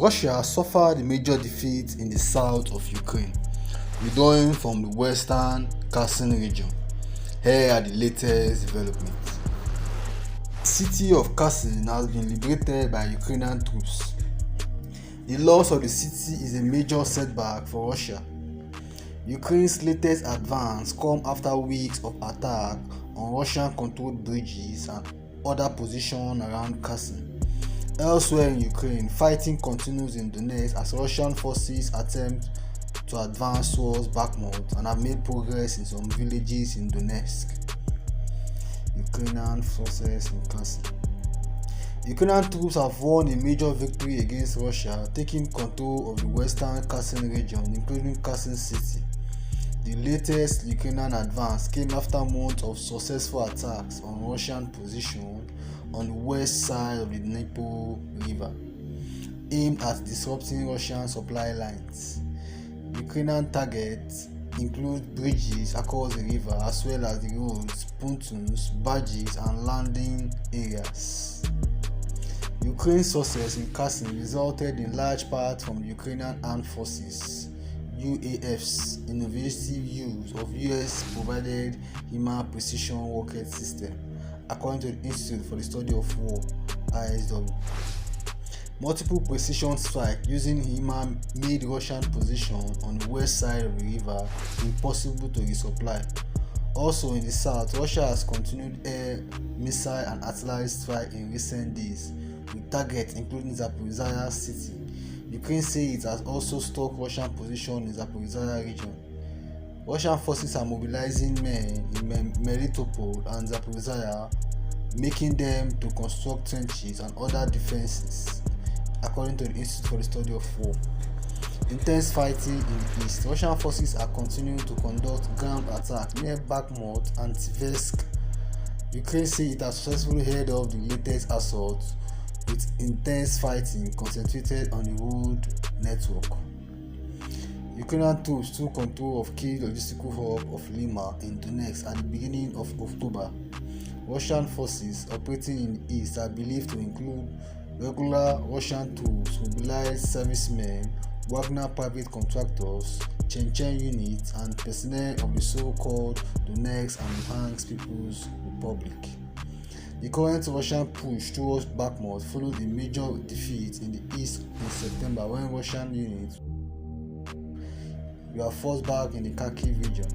Russia suffered a major defeat in the south of Ukraine, withdrawing from the western Kherson region. Here are the latest developments. The city of Kherson has been liberated by Ukrainian troops. The loss of the city is a major setback for Russia. Ukraine's latest advance comes after weeks of attack on Russian-controlled bridges and other positions around Kherson. Elsewhere in Ukraine, fighting continues in Donetsk as Russian forces attempt to advance towards Bakhmut and have made progress in some villages in Donetsk. Ukrainian forces in Kherson. Ukrainian troops have won a major victory against Russia, taking control of the western Kherson region, including Kherson city. The latest Ukrainian advance came after months of successful attacks on Russian positions on the west side of the Dnipro River, aimed at disrupting Russian supply lines. Ukrainian targets include bridges across the river as well as the roads, pontoons, barges, and landing areas. Ukraine's success in Kherson resulted in large part from the Ukrainian Armed Forces UAF's innovative use of US-provided HIMARS precision rocket system, according to the Institute for the Study of War (ISW). Multiple precision strikes using HIMARS made Russian position on the west side of the river impossible to resupply. Also in the south, Russia has continued air, missile and artillery strikes in recent days, with targets including Zaporizhzhia city. Ukraine says it has also struck Russian position in Zaporizhzhia region. Russian forces are mobilizing men in Melitopol and Zaporizhzhia, making them to construct trenches and other defenses, according to the Institute for the Study of War. Intense fighting in the east. Russian forces are continuing to conduct ground attacks near Bakhmut and Tversk. Ukraine says it has successfully headed off the latest assault, with intense fighting concentrated on the road network. Ukrainian troops took control of key logistical hub of Lima in Donetsk at the beginning of October. Russian forces operating in the east are believed to include regular Russian troops, mobilized servicemen, Wagner private contractors, Chechen units, and personnel of the so-called Donetsk and Luhansk People's Republic. The current Russian push towards Bakhmut followed a major defeat in the east in September when Russian units were forced back in the Kharkiv region.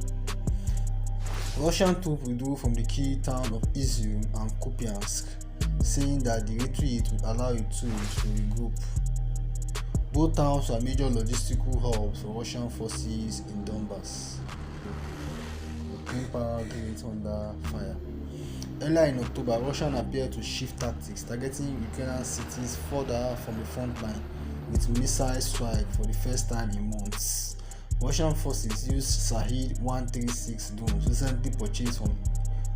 Russian troops withdrew from the key town of Izium and Kupiansk, saying that the retreat would allow the troops to regroup. Both towns are major logistical hubs for Russian forces in Donbass. Ukraine power grid under fire. Earlier in October, Russia appeared to shift tactics, targeting Ukrainian cities further from the front line with missile strikes for the first time in months. Russian forces used Shahed-136 drones recently purchased from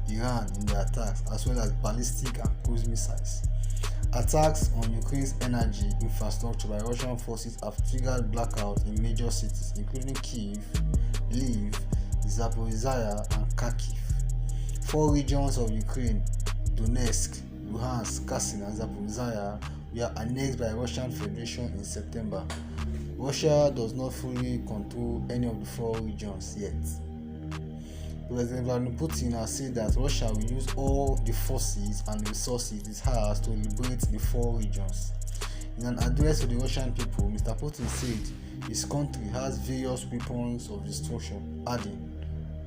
Iran in their attacks, as well as ballistic and cruise missiles. Attacks on Ukraine's energy infrastructure by Russian forces have triggered blackouts in major cities, including Kyiv, Lviv, Zaporizhzhia, and Kharkiv. 4 regions of Ukraine, Donetsk, Luhansk, Kherson, and Zaporizhzhia, were annexed by Russian Federation in September. Russia does not fully control any of the 4 regions yet. President Vladimir Putin has said that Russia will use all the forces and resources it has to liberate the 4 regions. In an address to the Russian people, Mr. Putin said his country has various weapons of destruction, adding,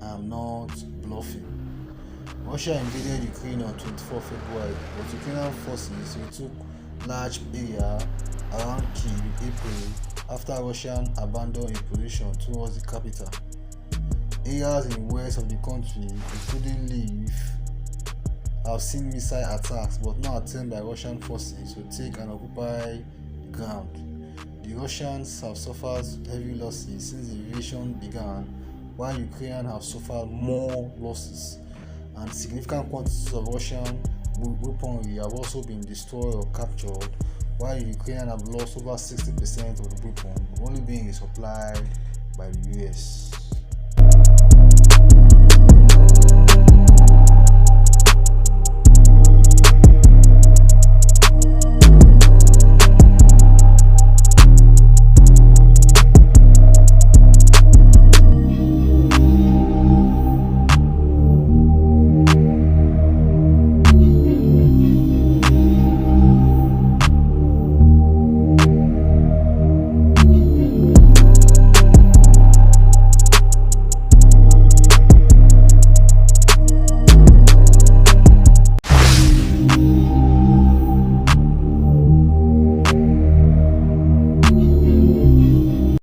"I am not bluffing." Russia invaded Ukraine on 24 February, but Ukrainian forces retook large areas around Kyiv in April after Russia abandoned its position towards the capital. Areas in the west of the country, including Lviv, have seen missile attacks but no attempt by Russian forces to take and occupy ground. The Russians have suffered heavy losses since the invasion began, while Ukraine have suffered more losses, and significant quantities of Russian weaponry have also been destroyed or captured, while Ukraine have lost over 60% of the weapons, only being supplied by the US.